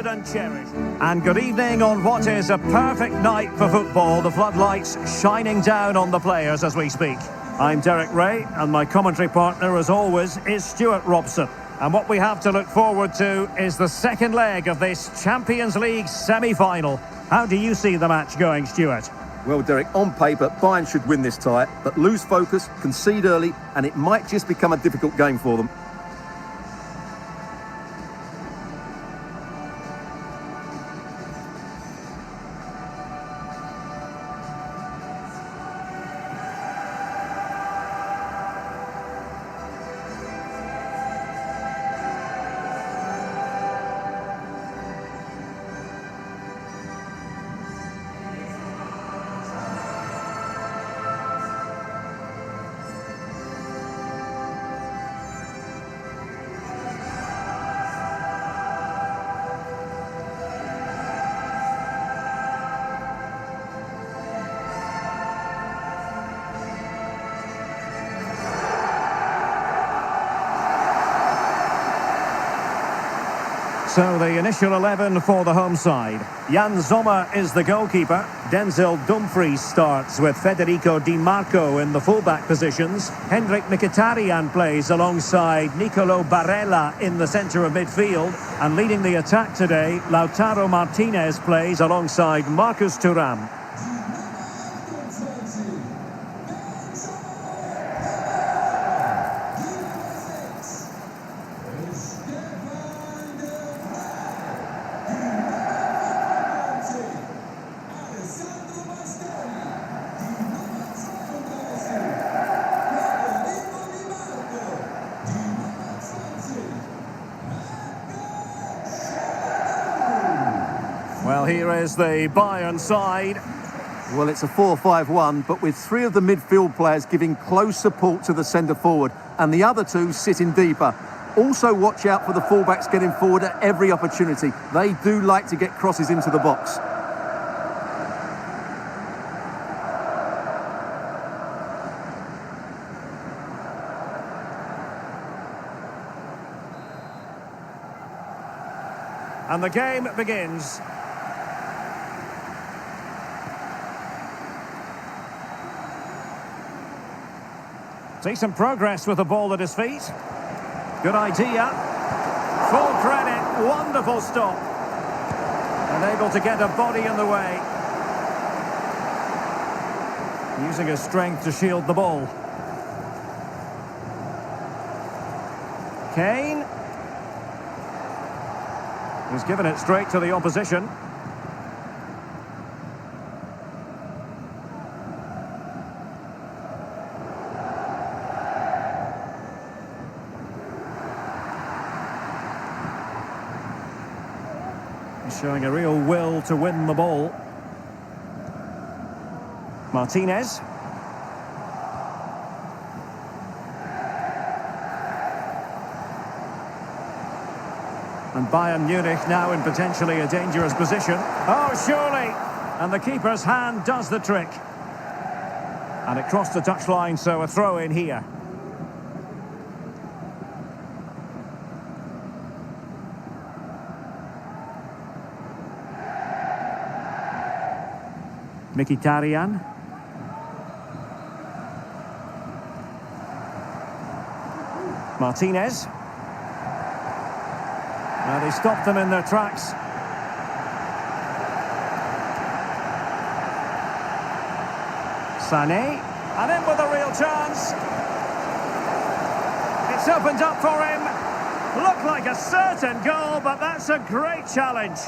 And cherish. And good evening on what is a perfect night for football. The floodlights shining down on the players as we speak. I'm Derek Ray, and my commentary partner, as always, is Stuart Robson. And what we have to look forward to is the second leg of this Champions League semi-final. How do you see the match going, Stuart? Well, Derek, on paper, Bayern should win this tie, but lose focus, concede early, and it might just become a difficult game for them. So the initial 11 for the home side. Jan Sommer is the goalkeeper. Denzel Dumfries starts with Federico Di Marco in the fullback positions. Hendrik Mkhitaryan plays alongside Nicolo Barella in the centre of midfield. And leading the attack today, Lautaro Martinez plays alongside Marcus Thuram. Well, here is the Bayern side. Well, it's a 4-5-1, but with three of the midfield players giving close support to the centre-forward, and the other two sitting deeper. Also watch out for the fullbacks getting forward at every opportunity. They do like to get crosses into the box. And the game begins. See some progress with the ball at his feet. Good idea. Full credit. Wonderful stop. And able to get a body in the way. Using his strength to shield the ball. Kane. He's given it straight to the opposition. He's showing a real will to win the ball. Martinez. And Bayern Munich now in potentially a dangerous position. Oh, surely! And the keeper's hand does the trick. And it crossed the touchline, so a throw in here. Mkhitaryan. Martinez. Now they stopped them in their tracks. Sané. And in with a real chance. It's opened up for him. Looked like a certain goal, but that's a great challenge.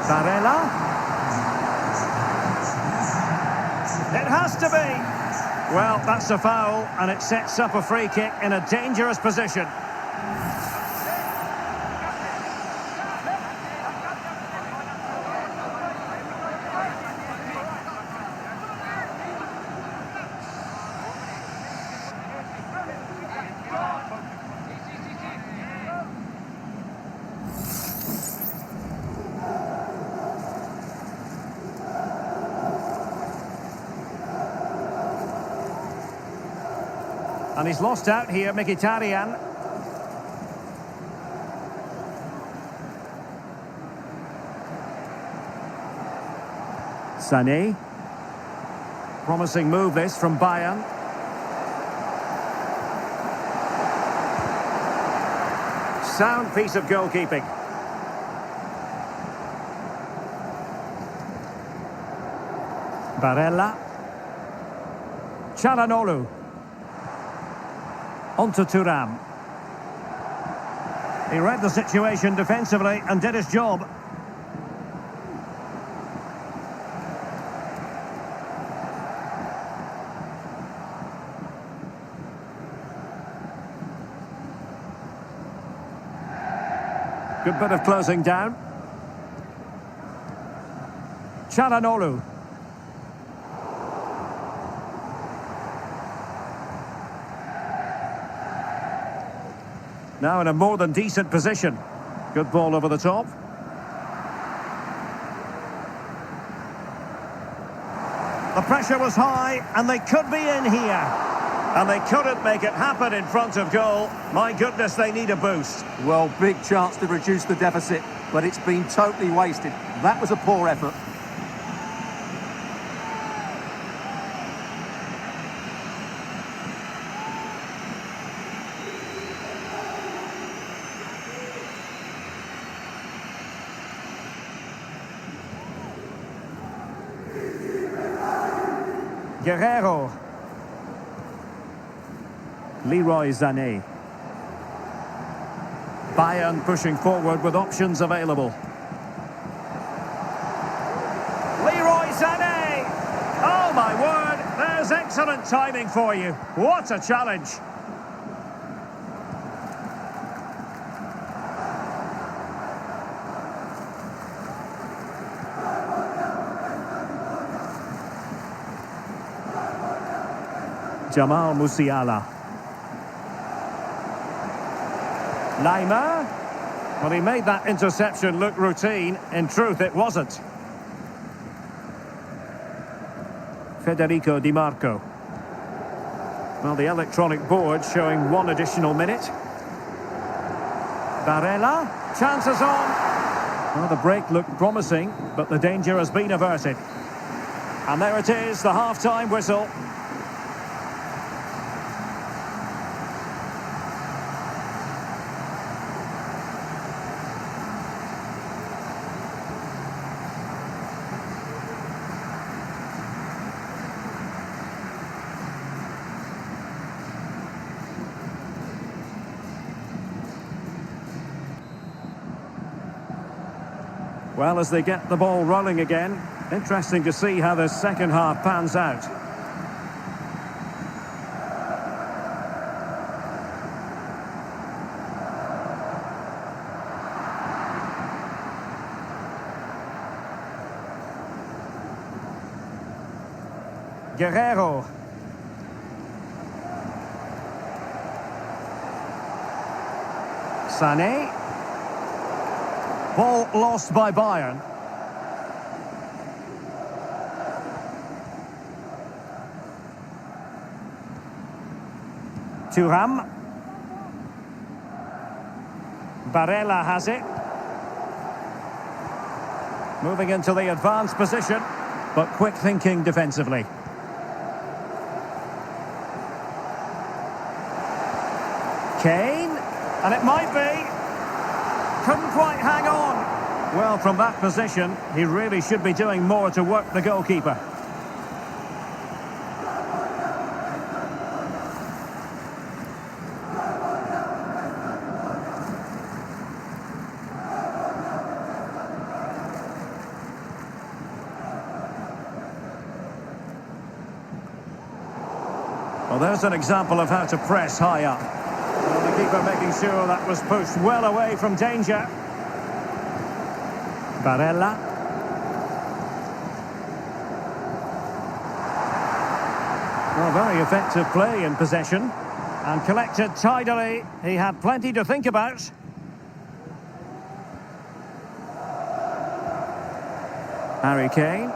Barella. It has to be. Well, that's a foul, and it sets up a free kick in a dangerous position. And he's lost out here, Mkhitaryan. Sané. Promising move this from Bayern. Sound piece of goalkeeping. Barella. Çalhanoğlu. Onto Thuram. He read the situation defensively and did his job. Good bit of closing down. Çalhanoğlu. Now in a more than decent position. Good ball over the top. The pressure was high and they could be in here. And they couldn't make it happen in front of goal. My goodness, they need a boost. Well, big chance to reduce the deficit, but it's been totally wasted. That was a poor effort. Guerrero. Leroy Sané. Bayern pushing forward with options available. Leroy Sané! Oh my word, there's excellent timing for you. What a challenge. Jamal Musiala. Neymar. Well, he made that interception look routine. In truth, it wasn't. Federico Di Marco. Well, the electronic board showing one additional minute. Barella. Chances on. Well, the break looked promising, but the danger has been averted. And there it is, the half-time whistle. Well, as they get the ball rolling again, interesting to see how the second half pans out. Guerrero. Sané. Ball lost by Bayern. Thuram. Barella has it. Moving into the advanced position, but quick thinking defensively. Kane, and it might be. Couldn't quite hang on. Well, from that position, he really should be doing more to work the goalkeeper. Well, there's an example of how to press high up. Well, the keeper making sure that was pushed well away from danger. Barella. Well, very effective play in possession. And collected tidily. He had plenty to think about. Harry Kane.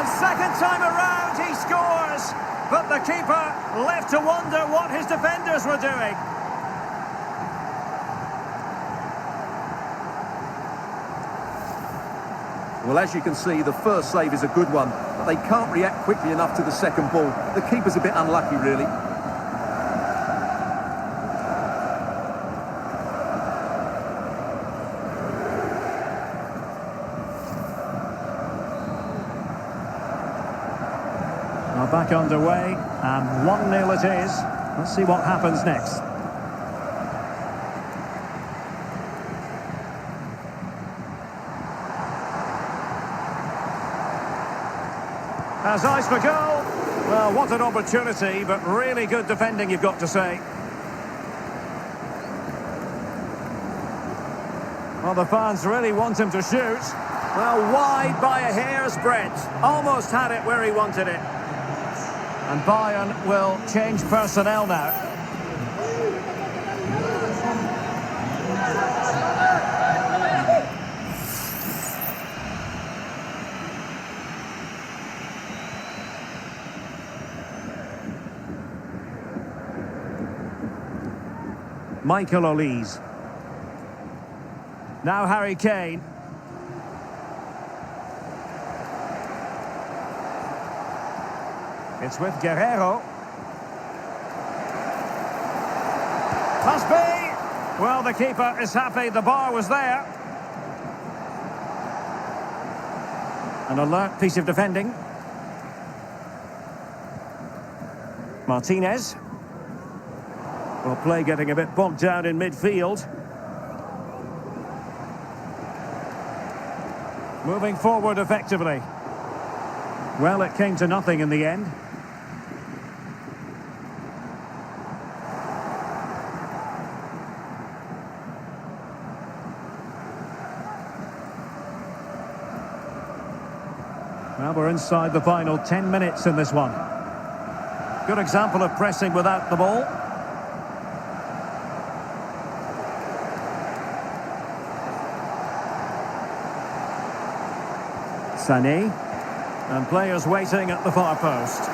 And second time around he scores, but the keeper left to wonder what his defenders were doing. Well, as you can see, the first save is a good one, but they can't react quickly enough to the second ball. The keeper's a bit unlucky, really. Now back underway, and 1-0 it is. Let's see what happens next. Has eyes for goal. Well, what an opportunity, but really good defending, you've got to say. Well, the fans really want him to shoot. Well, wide by a hair's breadth. Almost had it where he wanted it. And Bayern will change personnel now. Michael Olise. Now Harry Kane. It's with Guerrero. Must be! Well, the keeper is happy the bar was there. An alert piece of defending. Martinez. Well, play getting a bit bogged down in midfield. Moving forward effectively. Well, it came to nothing in the end. Well, we're inside the final 10 minutes in this one. Good example of pressing without the ball. Sané, and players waiting at the far post.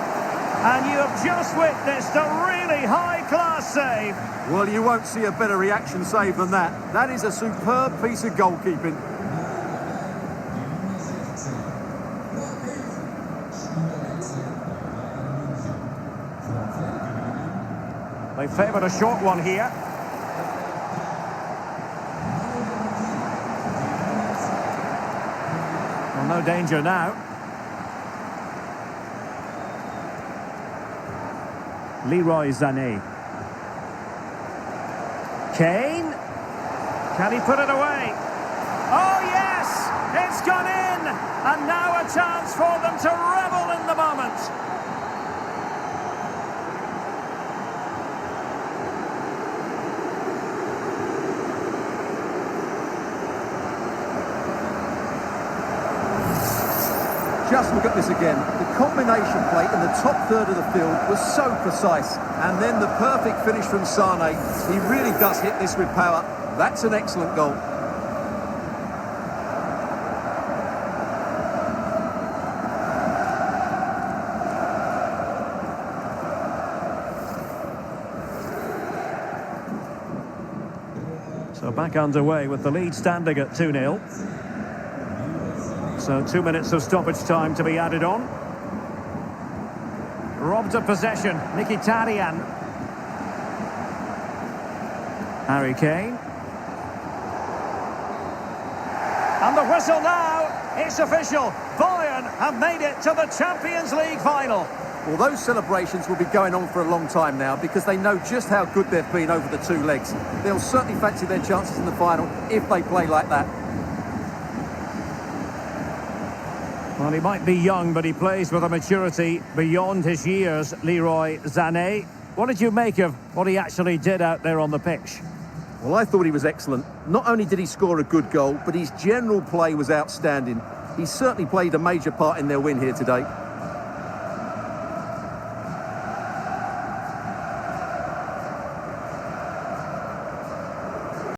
And you have just witnessed a really high-class save. Well, you won't see a better reaction save than that. That is a superb piece of goalkeeping. They favoured a short one here. Well, no danger now. Leroy Sané. Kane. Can he put it away? Oh, yes! It's gone in! And now a chance for them to revel in the moment. Just look at this again. The combination play in the top third of the field was so precise. And then the perfect finish from Sané. He really does hit this with power. That's an excellent goal. So back underway with the lead standing at 2-0. So 2 minutes of stoppage time to be added on. Robbed of possession, Mkhitaryan. Harry Kane. And the whistle now, it's official. Bayern have made it to the Champions League final. Well, those celebrations will be going on for a long time now because they know just how good they've been over the two legs. They'll certainly fancy their chances in the final if they play like that. Well, he might be young, but he plays with a maturity beyond his years, Leroy Sané. What did you make of what he actually did out there on the pitch? Well, I thought he was excellent. Not only did he score a good goal, but his general play was outstanding. He certainly played a major part in their win here today.